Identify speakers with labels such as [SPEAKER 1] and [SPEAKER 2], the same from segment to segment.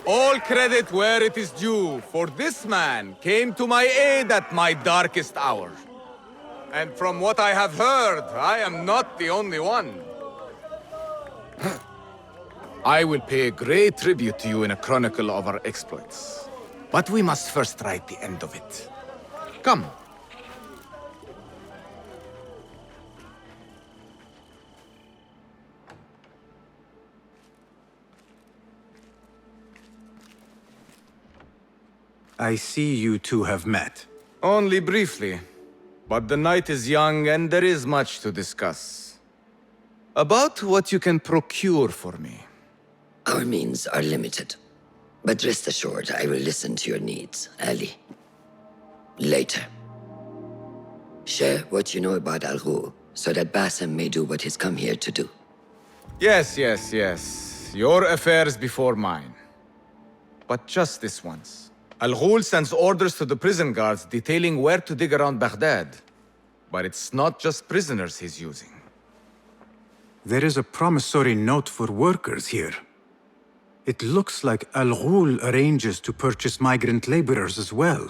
[SPEAKER 1] All credit where it is due, for this man came to my aid at my darkest hour. And from what I have heard, I am not the only one. I will pay great tribute to you in a chronicle of our exploits. But we must first write the end of it. Come.
[SPEAKER 2] I see you two have met.
[SPEAKER 1] Only briefly. But the night is young and there is much to discuss. About what you can procure for me.
[SPEAKER 3] Our means are limited. But rest assured, I will listen to your needs, Ali. Later. Share what you know about Al-Ghul, so that Basim may do what he's come here to do.
[SPEAKER 1] Yes. Your affairs before mine. But just this once. Al-Ghul sends orders to the prison guards detailing where to dig around Baghdad. But it's not just prisoners he's using.
[SPEAKER 2] There is a promissory note for workers here. It looks like Al-Ghul arranges to purchase migrant laborers as well.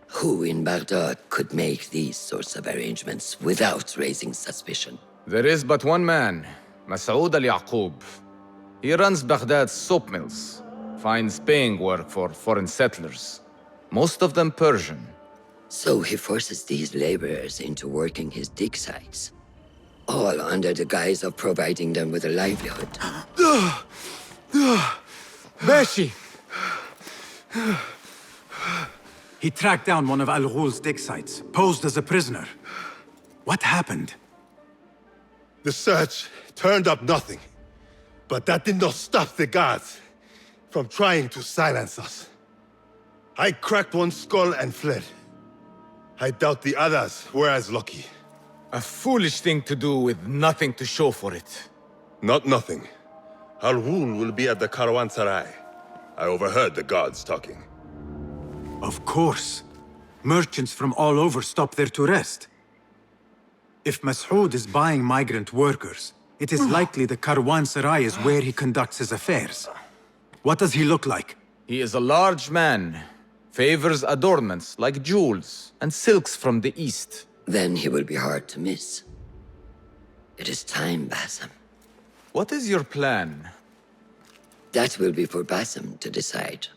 [SPEAKER 3] Who in Baghdad could make these sorts of arrangements without raising suspicion?
[SPEAKER 1] There is but one man, Masoud al-Yaqub. He runs Baghdad's soap mills, finds paying work for foreign settlers, most of them Persian.
[SPEAKER 3] So he forces these laborers into working his dig sites, all under the guise of providing them with a livelihood.
[SPEAKER 1] Beshi!
[SPEAKER 2] He tracked down one of Al-Ghul's dig sites, posed as a prisoner. What happened?
[SPEAKER 4] The search turned up nothing. But that did not stop the guards from trying to silence us. I cracked one skull and fled. I doubt the others were as lucky.
[SPEAKER 1] A foolish thing to do with nothing to show for it.
[SPEAKER 4] Not nothing. Al-Ghul will be at the Caravanserai. I overheard the guards talking.
[SPEAKER 2] Of course. Merchants from all over stop there to rest. If Masoud is buying migrant workers, it is likely the Caravanserai is where he conducts his affairs. What does he look like?
[SPEAKER 1] He is a large man. Favors adornments like jewels and silks from the east.
[SPEAKER 3] Then he will be hard to miss. It is time, Basim.
[SPEAKER 1] What is your plan?
[SPEAKER 3] That will be for Basim to decide.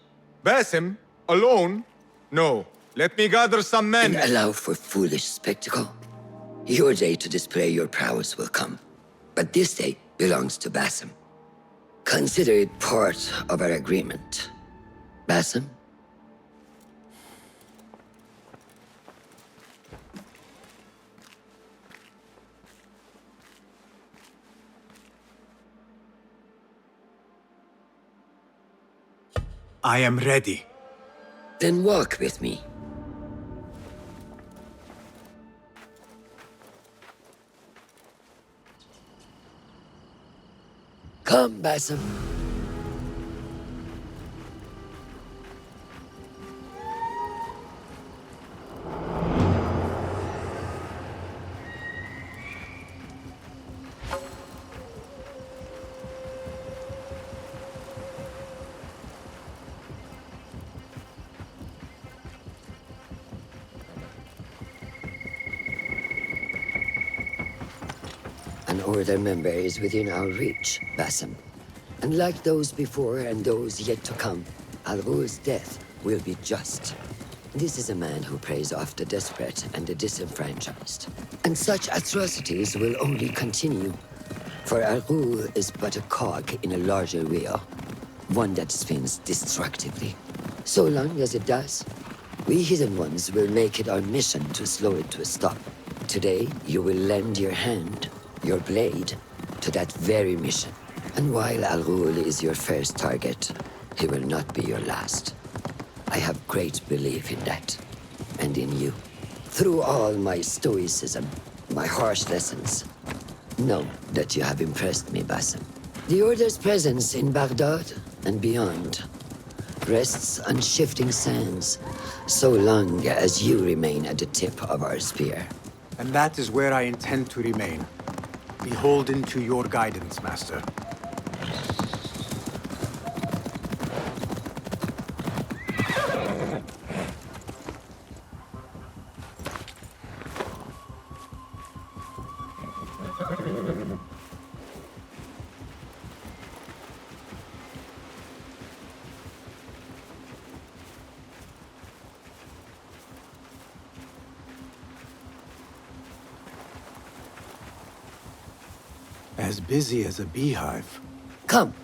[SPEAKER 1] Basim? Alone? No. Let me gather some men.
[SPEAKER 3] And allow for foolish spectacle. Your day to display your prowess will come. But this day belongs to Basim. Consider it part of our agreement. Basim?
[SPEAKER 2] I am ready.
[SPEAKER 3] Then walk with me. Come, Basim. An Order member is within our reach, Basim. And like those before and those yet to come, Al-Ghul's death will be just. This is a man who preys off the desperate and the disenfranchised. And such atrocities will only continue. For Al-Ghul is but a cog in a larger wheel, one that spins destructively. So long as it does, we Hidden Ones will make it our mission to slow it to a stop. Today, you will lend your hand, your blade, to that very mission. And while Al-Ghul is your first target, he will not be your last. I have great belief in that, and in you. Through all my stoicism, my harsh lessons, know that you have impressed me, Basim. The Order's presence in Baghdad and beyond rests on shifting sands, so long as you remain at the tip of our spear.
[SPEAKER 2] And that is where I intend to remain. Beholden to your guidance, Master. As busy as a beehive.
[SPEAKER 3] Come,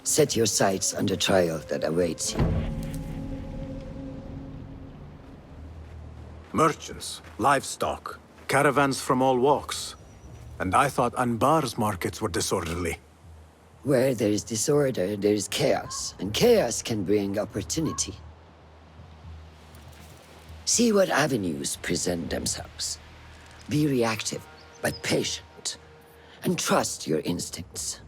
[SPEAKER 3] set your sights on the trial that awaits you.
[SPEAKER 2] Merchants, livestock, caravans from all walks. And I thought Anbar's markets were disorderly.
[SPEAKER 3] Where there is disorder, there is chaos, and chaos can bring opportunity. See what avenues present themselves. Be reactive, but patient, and trust your instincts.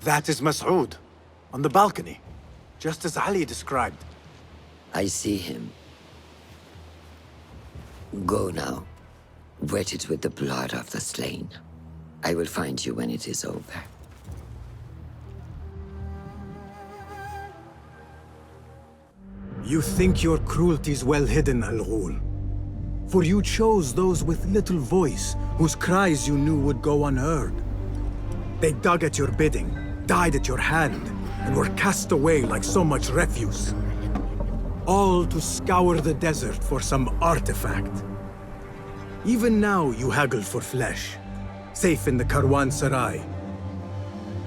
[SPEAKER 2] That is Mas'ud, on the balcony, just as Ali described.
[SPEAKER 3] I see him. Go now, wetted with the blood of the slain. I will find you when it is over.
[SPEAKER 2] You think your cruelties well hidden, Al-Ghul. For you chose those with little voice, whose cries you knew would go unheard. They dug at your bidding, died at your hand, and were cast away like so much refuse. All to scour the desert for some artifact. Even now you haggle for flesh, safe in the Caravanserai.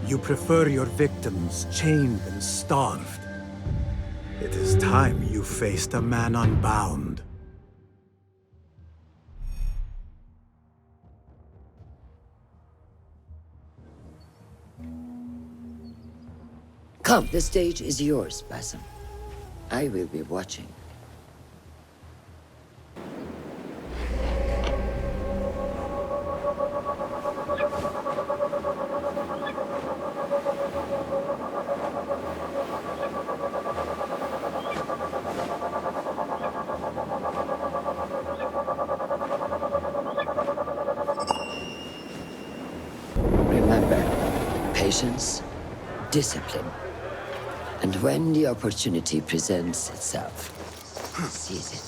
[SPEAKER 2] You prefer your victims chained and starved. It is time you faced a man unbound.
[SPEAKER 3] Come, the stage is yours, Basim. I will be watching. Remember, patience, discipline. And when the opportunity presents itself, seize it.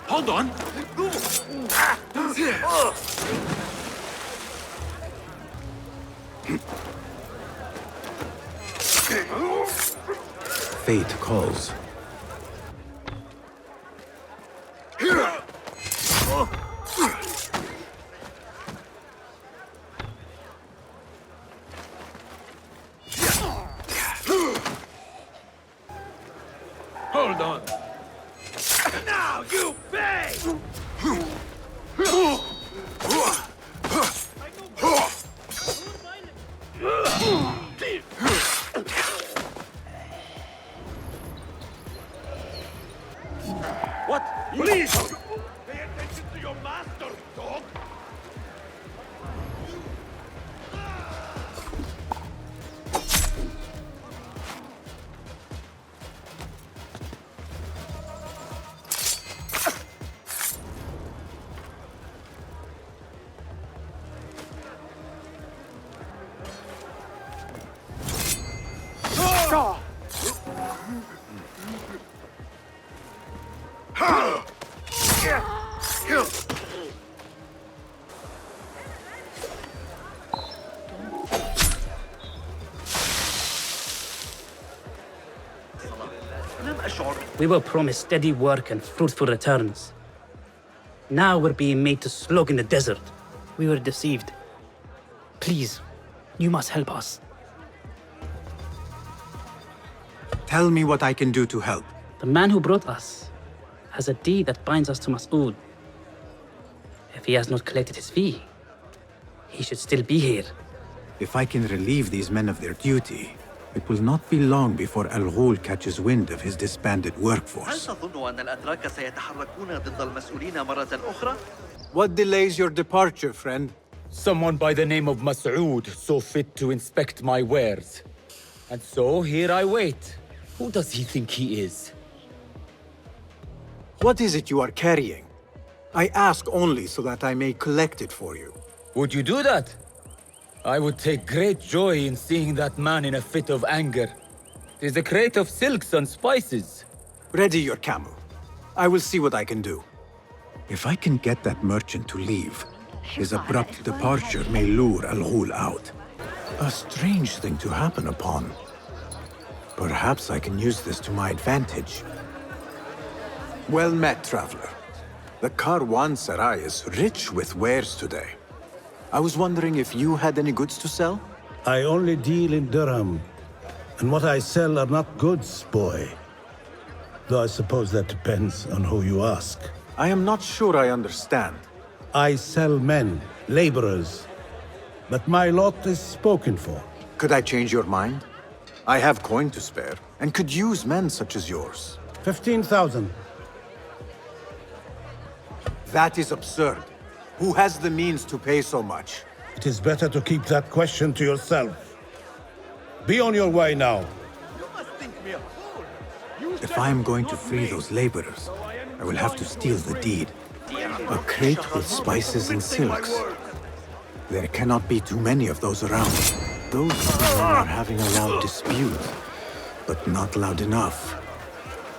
[SPEAKER 2] Hold on! Fate calls.
[SPEAKER 5] Hold on. Now you pay! What? Please! Pay attention to your master, dog!
[SPEAKER 6] We were promised steady work and fruitful returns. Now we're being made to slog in the desert. We were deceived. Please, you must help us.
[SPEAKER 2] Tell me what I can do to help.
[SPEAKER 6] The man who brought us has a deed that binds us to Mas'ud. If he has not collected his fee, he should still be here.
[SPEAKER 2] If I can relieve these men of their duty, it will not be long before Al-Ghul catches wind of his disbanded workforce. What delays your departure, friend?
[SPEAKER 5] Someone by the name of Mas'ud saw fit to inspect my wares. And so here I wait. Who does he think he is?
[SPEAKER 2] What is it you are carrying? I ask only so that I may collect it for you.
[SPEAKER 5] Would you do that? I would take great joy in seeing that man in a fit of anger. 'Tis a crate of silks and spices.
[SPEAKER 2] Ready your camel. I will see what I can do. If I can get that merchant to leave, his abrupt departure may lure Al-Ghul out. A strange thing to happen upon. Perhaps I can use this to my advantage. Well met, traveler. The Caravanserai is rich with wares today. I was wondering if you had any goods to sell?
[SPEAKER 7] I only deal in dirham, and what I sell are not goods, boy. Though I suppose that depends on who you ask.
[SPEAKER 2] I am not sure I understand.
[SPEAKER 7] I sell men, laborers, but my lot is spoken for.
[SPEAKER 2] Could I change your mind? I have coin to spare, and could use men such as yours.
[SPEAKER 7] 15,000.
[SPEAKER 2] That is absurd. Who has the means to pay so much?
[SPEAKER 7] It is better to keep that question to yourself. Be on your way now.
[SPEAKER 2] If I am going to free those laborers, I will have to steal the deed. A crate with spices and silks. There cannot be too many of those around. Those men are having a loud dispute, but not loud enough.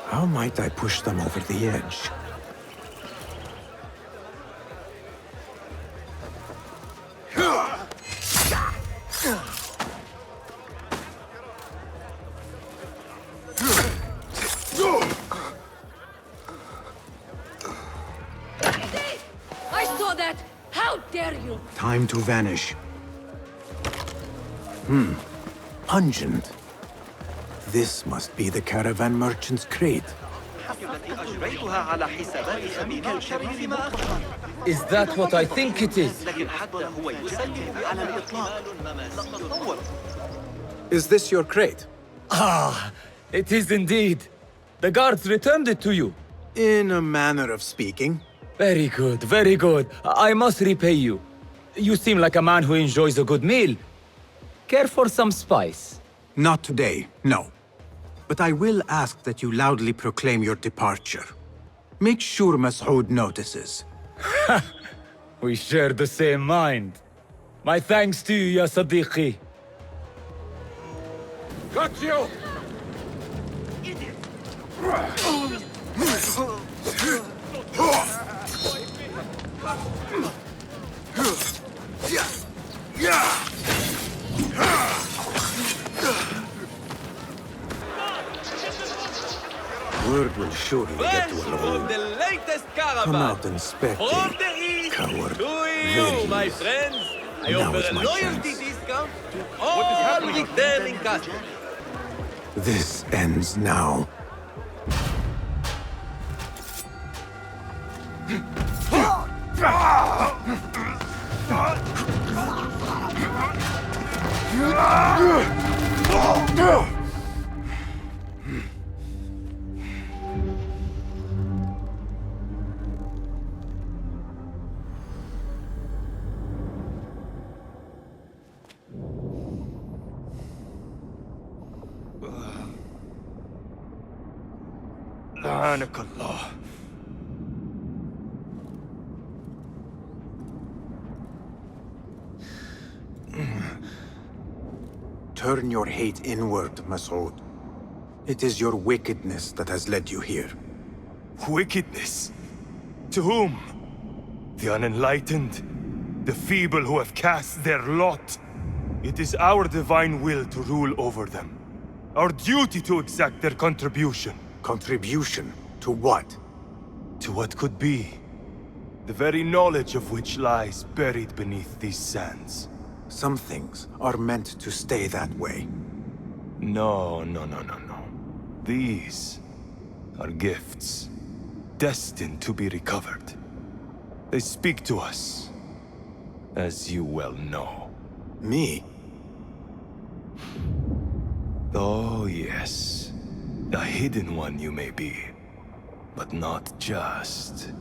[SPEAKER 2] How might I push them over the edge?
[SPEAKER 8] I saw that! How dare you!
[SPEAKER 2] Time to vanish. Pungent. This must be the caravan merchant's crate.
[SPEAKER 5] Is that what I think it is?
[SPEAKER 2] Is this your crate?
[SPEAKER 5] Ah, it is indeed. The guards returned it to you.
[SPEAKER 2] In a manner of speaking.
[SPEAKER 5] Very good, very good. I must repay you. You seem like a man who enjoys a good meal. Care for some spice?
[SPEAKER 2] Not today, no. But I will ask that you loudly proclaim your departure. Make sure Mas'ud notices.
[SPEAKER 5] We share the same mind. My thanks to you, ya Sadiqi. Got you!
[SPEAKER 2] Word will surely get to Al-Ghul.
[SPEAKER 9] The latest
[SPEAKER 2] Come
[SPEAKER 9] caravan.
[SPEAKER 2] out and spectate.
[SPEAKER 9] From the east
[SPEAKER 2] Coward.
[SPEAKER 9] to
[SPEAKER 2] Very
[SPEAKER 9] you, my
[SPEAKER 2] easy.
[SPEAKER 9] friends. I
[SPEAKER 2] Now
[SPEAKER 9] offer
[SPEAKER 2] is
[SPEAKER 9] a
[SPEAKER 2] my
[SPEAKER 9] loyalty
[SPEAKER 2] chance.
[SPEAKER 9] discount to all returning customers.
[SPEAKER 2] This ends now.
[SPEAKER 4] لعنك الله.
[SPEAKER 2] Turn your hate inward, Mas'ud. It is your wickedness that has led you here.
[SPEAKER 4] Wickedness? To whom? The unenlightened? The feeble who have cast their lot? It is our divine will to rule over them. Our duty to exact their contribution.
[SPEAKER 2] Contribution to what?
[SPEAKER 4] To what could be. The very knowledge of which lies buried beneath these sands.
[SPEAKER 2] Some things are meant to stay that way.
[SPEAKER 4] No. These are gifts, destined to be recovered. They speak to us, as you well know.
[SPEAKER 2] Me?
[SPEAKER 4] Oh, yes. A hidden one you may be, but not just.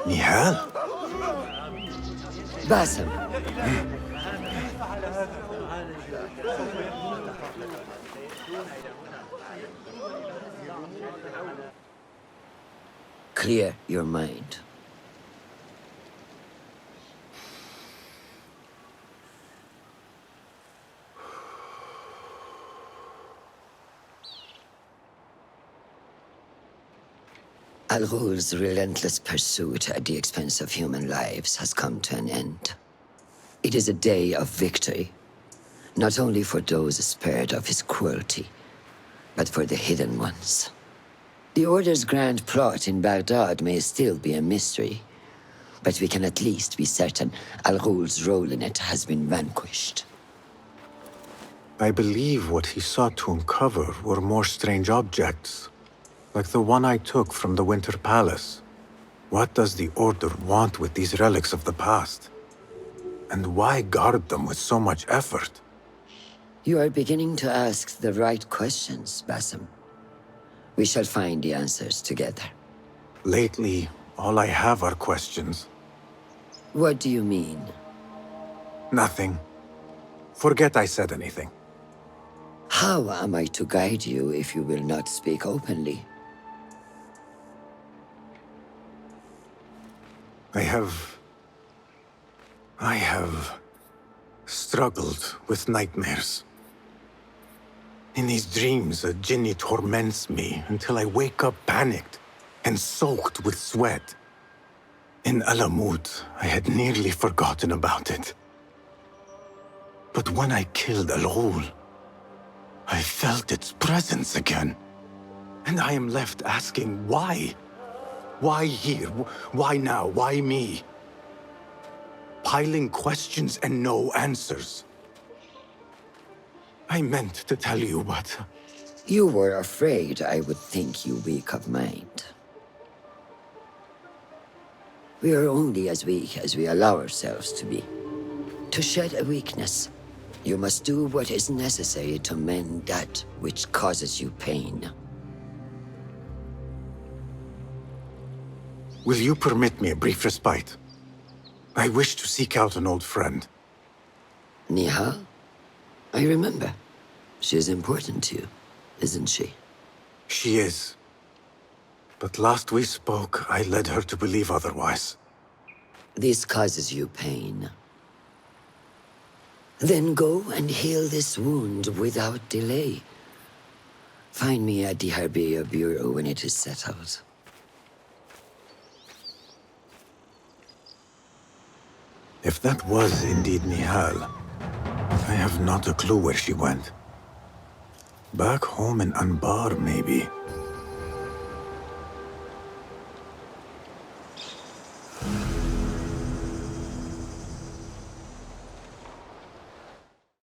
[SPEAKER 2] Nihal?
[SPEAKER 3] Basim. Clear your mind. Al-Ghul's relentless pursuit at the expense of human lives has come to an end. It is a day of victory, not only for those spared of his cruelty, but for the hidden ones. The Order's grand plot in Baghdad may still be a mystery, but we can at least be certain Al-Ghul's role in it has been vanquished.
[SPEAKER 2] I believe what he sought to uncover were more strange objects, like the one I took from the Winter Palace. What does the Order want with these relics of the past? And why guard them with so much effort?
[SPEAKER 3] You are beginning to ask the right questions, Basim. We shall find the answers together.
[SPEAKER 2] Lately, all I have are questions.
[SPEAKER 3] What do you mean?
[SPEAKER 2] Nothing. Forget I said anything.
[SPEAKER 3] How am I to guide you if you will not speak openly?
[SPEAKER 2] I have struggled with nightmares. In these dreams, a jinni torments me until I wake up panicked and soaked with sweat. In Alamut, I had nearly forgotten about it. But when I killed Al-Ghul, I felt its presence again. And I am left asking why? Why here? Why now? Why me? Piling questions and no answers. I meant to tell you, but...
[SPEAKER 3] You were afraid I would think you weak of mind. We are only as weak as we allow ourselves to be. To shed a weakness, you must do what is necessary to mend that which causes you pain.
[SPEAKER 2] Will you permit me a brief respite? I wish to seek out an old friend.
[SPEAKER 3] Nihal? I remember. She is important to you, isn't she?
[SPEAKER 2] She is. But last we spoke, I led her to believe otherwise.
[SPEAKER 3] This causes you pain. Then go and heal this wound without delay. Find me at the Harbiya Bureau when it is settled.
[SPEAKER 2] If that was indeed Nihal, I have not a clue where she went. Back home in Anbar, maybe.